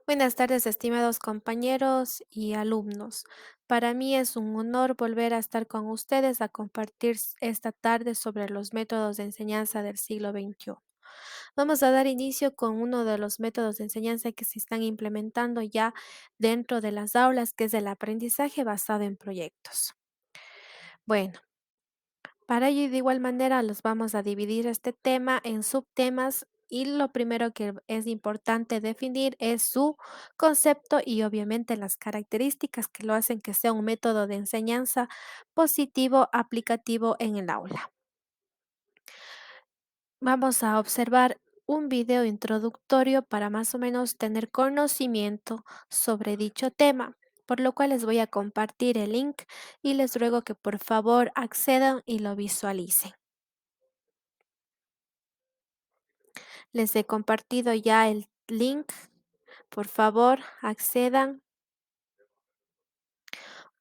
Buenas tardes, estimados compañeros y alumnos. Para mí es un honor volver a estar con ustedes a compartir esta tarde sobre los métodos de enseñanza del siglo XXI. Vamos a dar inicio con uno de los métodos de enseñanza que se están implementando ya dentro de las aulas, que es el aprendizaje basado en proyectos. Bueno, para ello, de igual manera, los vamos a dividir este tema en subtemas y lo primero que es importante definir es su concepto y obviamente las características que lo hacen que sea un método de enseñanza positivo, aplicativo en el aula. Vamos a observar un video introductorio para más o menos tener conocimiento sobre dicho tema, por lo cual les voy a compartir el link y les ruego que por favor accedan y lo visualicen. Les he compartido ya el link. Por favor, accedan.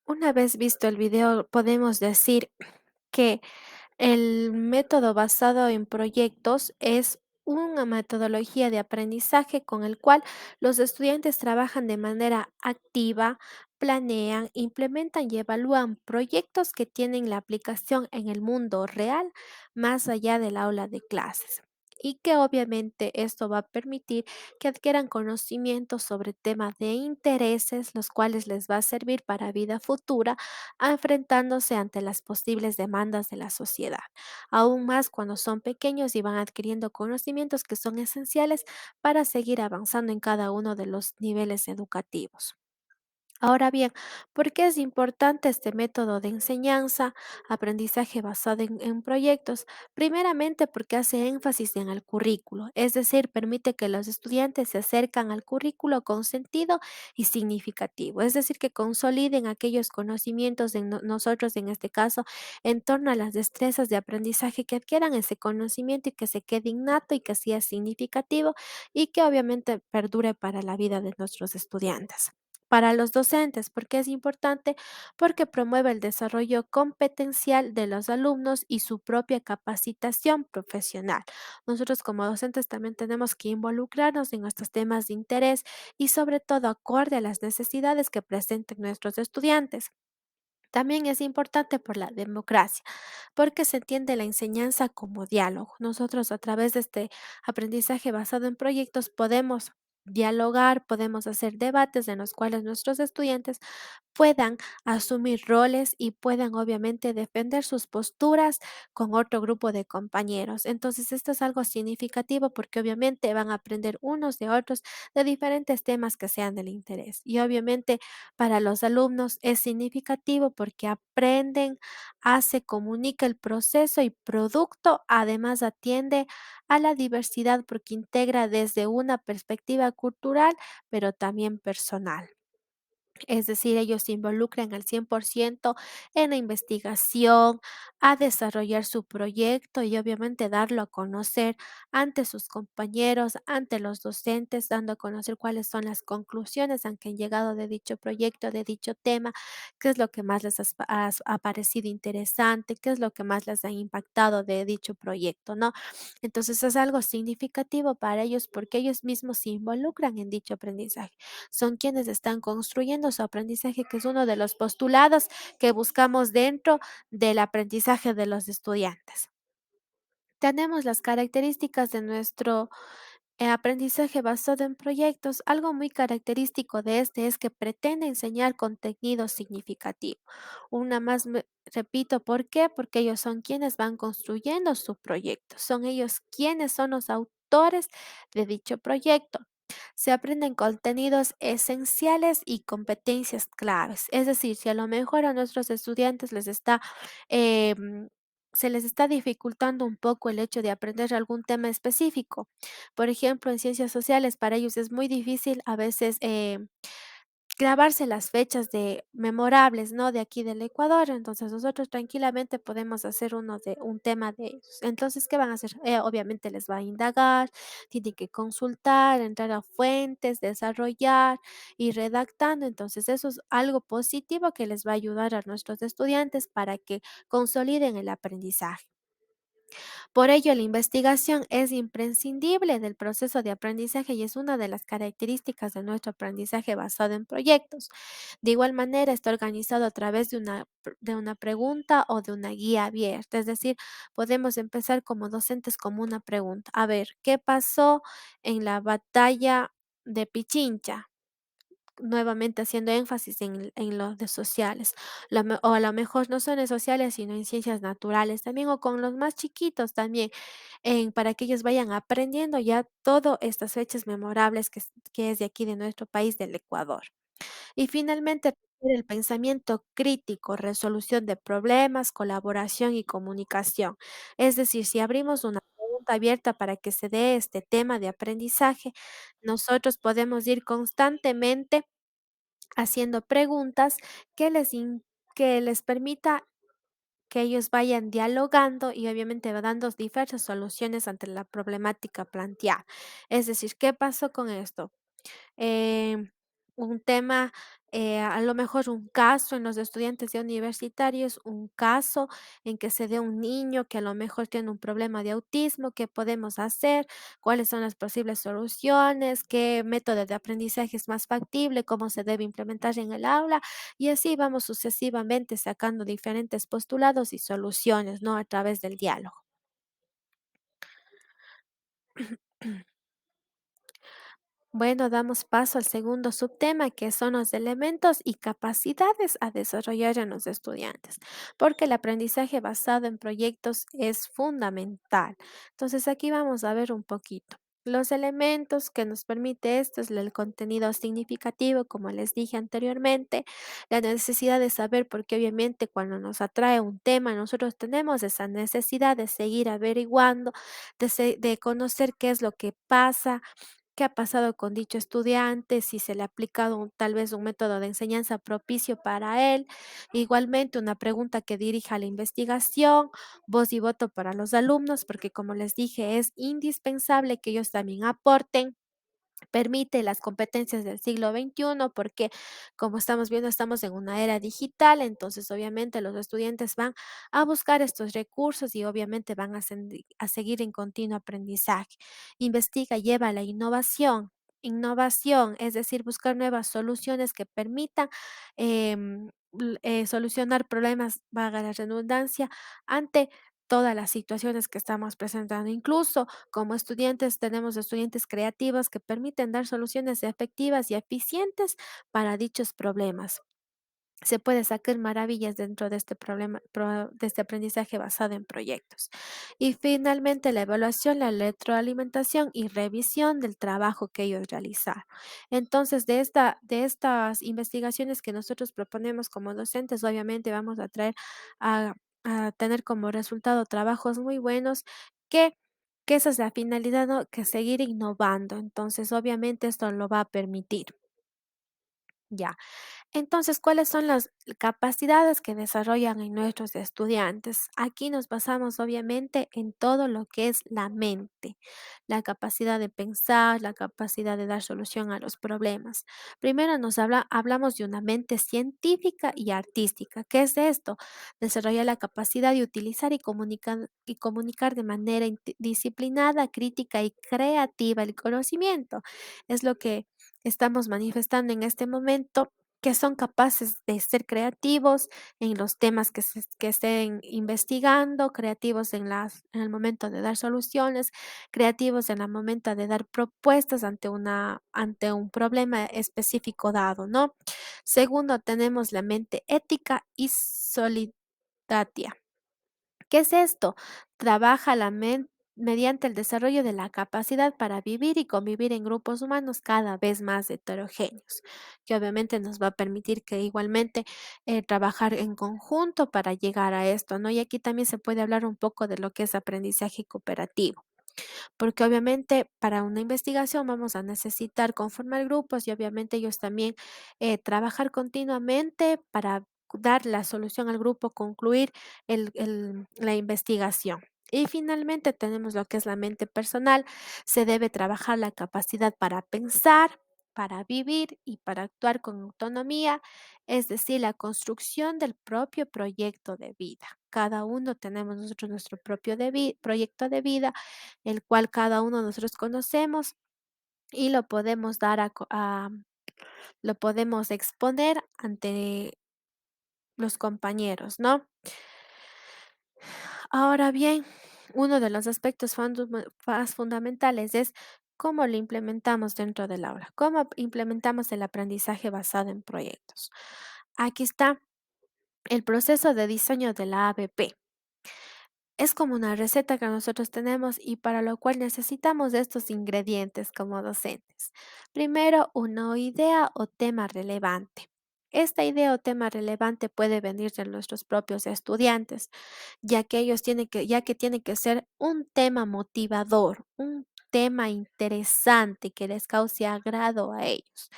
Una vez visto el video, podemos decir que el método basado en proyectos es una metodología de aprendizaje con el cual los estudiantes trabajan de manera activa, planean, implementan y evalúan proyectos que tienen la aplicación en el mundo real más allá del aula de clases. Y que obviamente esto va a permitir que adquieran conocimientos sobre temas de intereses, los cuales les va a servir para vida futura enfrentándose ante las posibles demandas de la sociedad, aún más cuando son pequeños y van adquiriendo conocimientos que son esenciales para seguir avanzando en cada uno de los niveles educativos. Ahora bien, ¿por qué es importante este método de enseñanza, aprendizaje basado en proyectos? Primeramente porque hace énfasis en el currículo, es decir, permite que los estudiantes se acercan al currículo con sentido y significativo, es decir, que consoliden aquellos conocimientos de nosotros, en este caso, en torno a las destrezas de aprendizaje, que adquieran ese conocimiento y que se quede innato y que sea significativo y que obviamente perdure para la vida de nuestros estudiantes. Para los docentes, ¿por qué es importante? Porque promueve el desarrollo competencial de los alumnos y su propia capacitación profesional. Nosotros como docentes también tenemos que involucrarnos en estos temas de interés y sobre todo acorde a las necesidades que presenten nuestros estudiantes. También es importante por la democracia, porque se entiende la enseñanza como diálogo. Nosotros a través de este aprendizaje basado en proyectos podemos dialogar, podemos hacer debates en los cuales nuestros estudiantes puedan asumir roles y puedan obviamente defender sus posturas con otro grupo de compañeros. Entonces, esto es algo significativo porque obviamente van a aprender unos de otros de diferentes temas que sean del interés. Y obviamente para los alumnos es significativo porque aprenden, hace, comunica el proceso y producto, además atiende a la diversidad porque integra desde una perspectiva cultural, pero también personal. Es decir, ellos se involucran al 100% en la investigación, a desarrollar su proyecto y obviamente darlo a conocer ante sus compañeros, ante los docentes, dando a conocer cuáles son las conclusiones a que han llegado de dicho proyecto, de dicho tema, qué es lo que más les ha parecido interesante, qué es lo que más les ha impactado de dicho proyecto, ¿no? Entonces es algo significativo para ellos porque ellos mismos se involucran en dicho aprendizaje, son quienes están construyendo su aprendizaje, que es uno de los postulados que buscamos dentro del aprendizaje de los estudiantes. Tenemos las características de nuestro aprendizaje basado en proyectos. Algo muy característico de este es que pretende enseñar contenido significativo. Una más, repito, ¿por qué? Porque ellos son quienes van construyendo su proyecto, son ellos quienes son los autores de dicho proyecto. Se aprenden contenidos esenciales y competencias claves. Es decir, si a lo mejor a nuestros estudiantes em, se les está dificultando un poco el hecho de aprender algún tema específico. Por ejemplo, en ciencias sociales para ellos es muy difícil a veces grabarse las fechas de memorables, ¿no? De aquí del Ecuador. Entonces, nosotros tranquilamente podemos hacer uno de un tema de ellos. Entonces, ¿qué van a hacer? Obviamente les va a indagar, tienen que consultar, entrar a fuentes, desarrollar y redactando. Entonces, eso es algo positivo que les va a ayudar a nuestros estudiantes para que consoliden el aprendizaje. Por ello, la investigación es imprescindible del proceso de aprendizaje y es una de las características de nuestro aprendizaje basado en proyectos. De igual manera, está organizado a través de una pregunta o de una guía abierta. Es decir, podemos empezar como docentes como una pregunta. A ver, ¿qué pasó en la batalla de Pichincha? Nuevamente haciendo énfasis en los de sociales, o a lo mejor no son en sociales, sino en ciencias naturales también, o con los más chiquitos también, para que ellos vayan aprendiendo ya todas estas fechas memorables que es de aquí de nuestro país, del Ecuador. Y finalmente, el pensamiento crítico, resolución de problemas, colaboración y comunicación. Es decir, si abrimos una pregunta abierta para que se dé este tema de aprendizaje, nosotros podemos ir constantemente haciendo preguntas que que les permita que ellos vayan dialogando y obviamente va dando diversas soluciones ante la problemática planteada. Es decir, ¿qué pasó con esto? em, un tema, a lo mejor un caso en los estudiantes ya universitarios, un caso en que se dé un niño que a lo mejor tiene un problema de autismo, ¿qué podemos hacer? ¿Cuáles son las posibles soluciones? ¿Qué método de aprendizaje es más factible? ¿Cómo se debe implementar en el aula? Y así vamos sucesivamente sacando diferentes postulados y soluciones, ¿no? A través del diálogo. Bueno, damos paso al segundo subtema, que son los elementos y capacidades a desarrollar en los estudiantes, porque el aprendizaje basado en proyectos es fundamental. Entonces, aquí vamos a ver un poquito. Los elementos que nos permite esto es el contenido significativo, como les dije anteriormente, la necesidad de saber, porque obviamente cuando nos atrae un tema, nosotros tenemos esa necesidad de seguir averiguando, de conocer qué es lo que pasa, qué ha pasado con dicho estudiante, si se le ha aplicado tal vez un método de enseñanza propicio para él. Igualmente, una pregunta que dirija a la investigación, voz y voto para los alumnos, porque como les dije, es indispensable que ellos también aporten. Permite las competencias del siglo XXI porque, como estamos viendo, estamos en una era digital, entonces obviamente los estudiantes van a buscar estos recursos y obviamente van a seguir en continuo aprendizaje. Investiga, lleva a la innovación. Innovación, es decir, buscar nuevas soluciones que permitan solucionar problemas, valga la redundancia, ante todas las situaciones que estamos presentando. Incluso como estudiantes, tenemos estudiantes creativos que permiten dar soluciones efectivas y eficientes para dichos problemas. Se puede sacar maravillas dentro de este de este aprendizaje basado en proyectos. Y finalmente, la evaluación, la retroalimentación y revisión del trabajo que ellos realizaron. Entonces, de estas investigaciones que nosotros proponemos como docentes, obviamente vamos a traer a, a tener como resultado trabajos muy buenos que que esa es la finalidad, ¿no? Que seguir innovando. Entonces, obviamente esto lo va a permitir. Ya. Entonces, ¿cuáles son las capacidades que desarrollan en nuestros estudiantes? Aquí nos basamos obviamente en todo lo que es la mente, la capacidad de pensar, la capacidad de dar solución a los problemas. Primero hablamos de una mente científica y artística. ¿Qué es esto? Desarrollar la capacidad de utilizar y comunicar de manera disciplinada, crítica y creativa el conocimiento. Es lo que estamos manifestando en este momento, que son capaces de ser creativos en los temas que estén investigando, creativos en el momento de dar soluciones, creativos en el momento de dar propuestas ante un problema específico dado, ¿no? Segundo, tenemos la mente ética y solidaria. ¿Qué es esto? Trabaja la mente mediante el desarrollo de la capacidad para vivir y convivir en grupos humanos cada vez más heterogéneos, que obviamente nos va a permitir que igualmente trabajar en conjunto para llegar a esto, ¿no? Y aquí también se puede hablar un poco de lo que es aprendizaje cooperativo, porque obviamente para una investigación vamos a necesitar conformar grupos y obviamente ellos también trabajar continuamente para dar la solución al grupo, concluir la investigación. Y finalmente tenemos lo que es la mente personal. Se debe trabajar la capacidad para pensar, para vivir y para actuar con autonomía, es decir, la construcción del propio proyecto de vida. cada uno tenemos nosotros nuestro propio proyecto de vida, el cual cada uno de nosotros conocemos y lo podemos dar lo podemos exponer ante los compañeros, ¿no? Ahora bien, uno de los aspectos más fundamentales es cómo lo implementamos dentro del aula, cómo implementamos el aprendizaje basado en proyectos. Aquí está el proceso de diseño de la ABP. Es como una receta que nosotros tenemos y para lo cual necesitamos de estos ingredientes como docentes. Primero, una idea o tema relevante. Esta idea o tema relevante puede venir de nuestros propios estudiantes, ya que tiene que ser un tema motivador, un tema interesante que les cause agrado a ellos.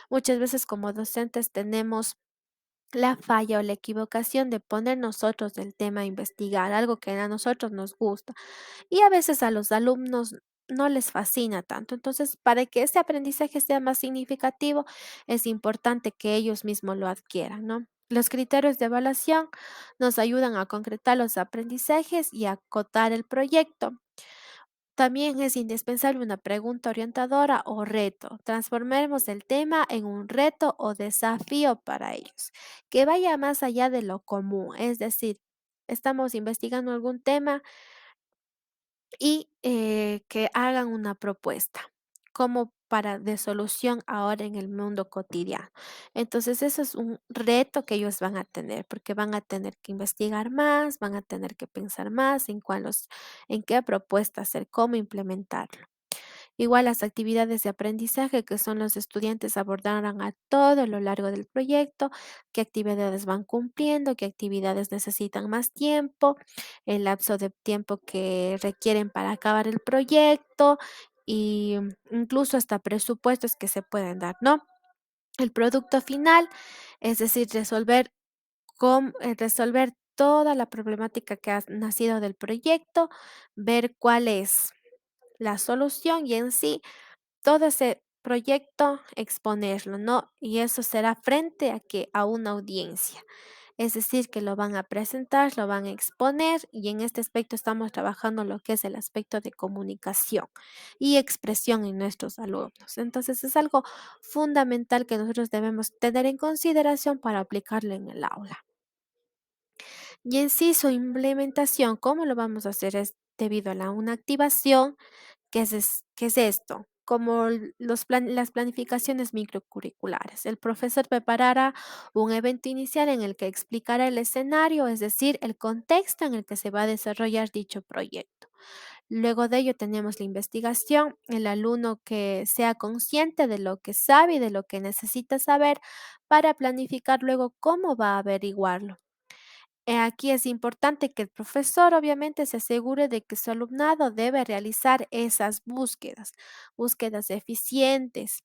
Muchas veces como docentes tenemos la falla o la equivocación de poner nosotros el tema a investigar, algo que a nosotros nos gusta y a veces a los alumnos no les fascina tanto. Entonces, para que ese aprendizaje sea más significativo, es importante que ellos mismos lo adquieran, ¿no? Los criterios de evaluación nos ayudan a concretar los aprendizajes y a acotar el proyecto. También es indispensable una pregunta orientadora o reto. Transformemos el tema en un reto o desafío para ellos, que vaya más allá de lo común. Es decir, estamos investigando algún tema y que hagan una propuesta como para de solución ahora en el mundo cotidiano. Entonces, eso es un reto que ellos van a tener, porque van a tener que investigar más, van a tener que pensar más en qué propuesta hacer, cómo implementarlo. Igual las actividades de aprendizaje que son los estudiantes abordarán a todo lo largo del proyecto, qué actividades van cumpliendo, qué actividades necesitan más tiempo, el lapso de tiempo que requieren para acabar el proyecto y incluso hasta presupuestos que se pueden dar, ¿no? El producto final, es decir, resolver toda la problemática que ha nacido del proyecto, ver cuál es la solución y en sí todo ese proyecto exponerlo, ¿no? Y eso será frente a una audiencia. Es decir, que lo van a presentar, lo van a exponer y en este aspecto estamos trabajando lo que es el aspecto de comunicación y expresión en nuestros alumnos. Entonces es algo fundamental que nosotros debemos tener en consideración para aplicarlo en el aula. Y en sí su implementación, ¿cómo lo vamos a hacer? Es debido a una activación. ¿Qué es esto? Como las planificaciones microcurriculares. El profesor preparará un evento inicial en el que explicará el escenario, es decir, el contexto en el que se va a desarrollar dicho proyecto. Luego de ello tenemos la investigación, el alumno que sea consciente de lo que sabe y de lo que necesita saber para planificar luego cómo va a averiguarlo. Aquí es importante que el profesor obviamente se asegure de que su alumnado debe realizar esas búsquedas eficientes.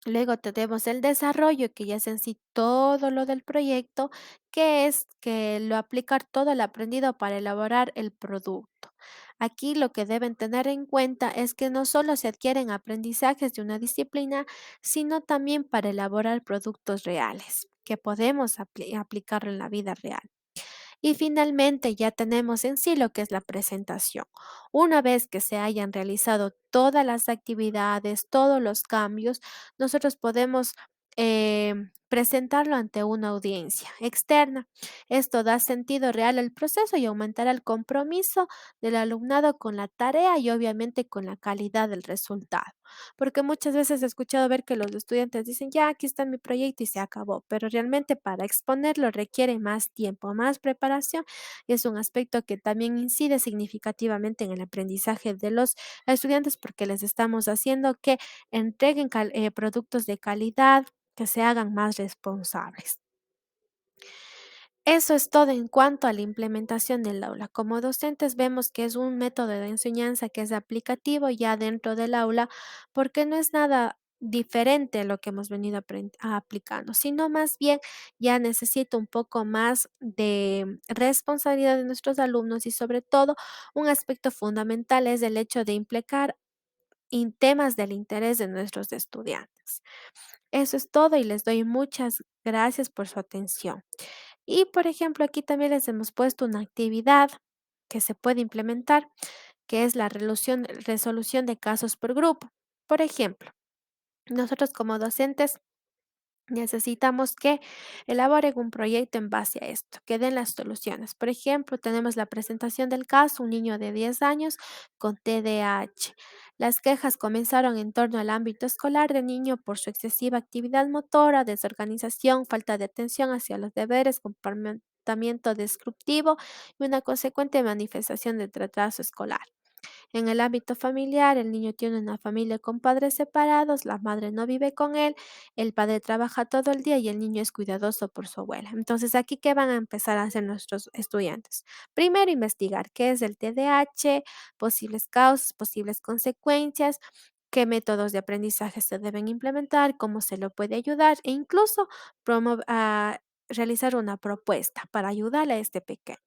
Luego tenemos el desarrollo, que ya es en sí todo lo del proyecto, que es que lo aplicar todo el aprendido para elaborar el producto. Aquí lo que deben tener en cuenta es que no solo se adquieren aprendizajes de una disciplina, sino también para elaborar productos reales, que podemos aplicarlo en la vida real. Y finalmente ya tenemos en sí lo que es la presentación. Una vez que se hayan realizado todas las actividades, todos los cambios, nosotros podemos presentarlo ante una audiencia externa. Esto da sentido real al proceso y aumentará el compromiso del alumnado con la tarea y obviamente con la calidad del resultado. Porque muchas veces he escuchado ver que los estudiantes dicen, ya, aquí está mi proyecto y se acabó, pero realmente para exponerlo requiere más tiempo, más preparación y es un aspecto que también incide significativamente en el aprendizaje de los estudiantes porque les estamos haciendo que entreguen productos de calidad, que se hagan más responsables. Eso es todo en cuanto a la implementación del aula. Como docentes vemos que es un método de enseñanza que es aplicativo ya dentro del aula porque no es nada diferente a lo que hemos venido aplicando, sino más bien ya necesita un poco más de responsabilidad de nuestros alumnos y sobre todo un aspecto fundamental es el hecho de implicar en temas del interés de nuestros estudiantes. Eso es todo y les doy muchas gracias por su atención. Y, por ejemplo, aquí también les hemos puesto una actividad que se puede implementar, que es la resolución de casos por grupo. Por ejemplo, nosotros como docentes necesitamos que elaboren un proyecto en base a esto, que den las soluciones. Por ejemplo, tenemos la presentación del caso, un niño de 10 años con TDAH. Las quejas comenzaron en torno al ámbito escolar del niño por su excesiva actividad motora, desorganización, falta de atención hacia los deberes, comportamiento disruptivo y una consecuente manifestación de retraso escolar. En el ámbito familiar, el niño tiene una familia con padres separados, la madre no vive con él, el padre trabaja todo el día y el niño es cuidadoso por su abuela. Entonces, aquí, ¿qué van a empezar a hacer nuestros estudiantes? Primero, investigar qué es el TDAH, posibles causas, posibles consecuencias, qué métodos de aprendizaje se deben implementar, cómo se lo puede ayudar e incluso realizar una propuesta para ayudar a este pequeño.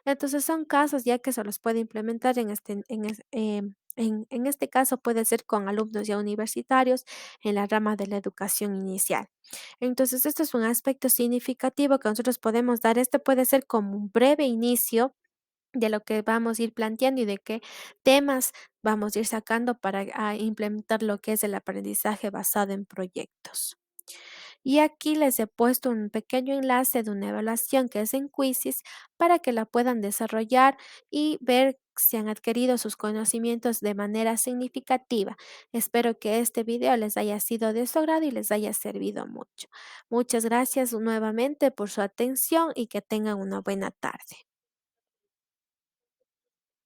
Entonces son casos ya que se los puede implementar en este caso puede ser con alumnos ya universitarios en la rama de la educación inicial. Entonces, esto es un aspecto significativo que nosotros podemos dar. Este puede ser como un breve inicio de lo que vamos a ir planteando y de qué temas vamos a ir sacando para implementar lo que es el aprendizaje basado en proyectos. Y aquí les he puesto un pequeño enlace de una evaluación que es en Quizzes para que la puedan desarrollar y ver si han adquirido sus conocimientos de manera significativa. Espero que este video les haya sido de su agrado y les haya servido mucho. Muchas gracias nuevamente por su atención y que tengan una buena tarde.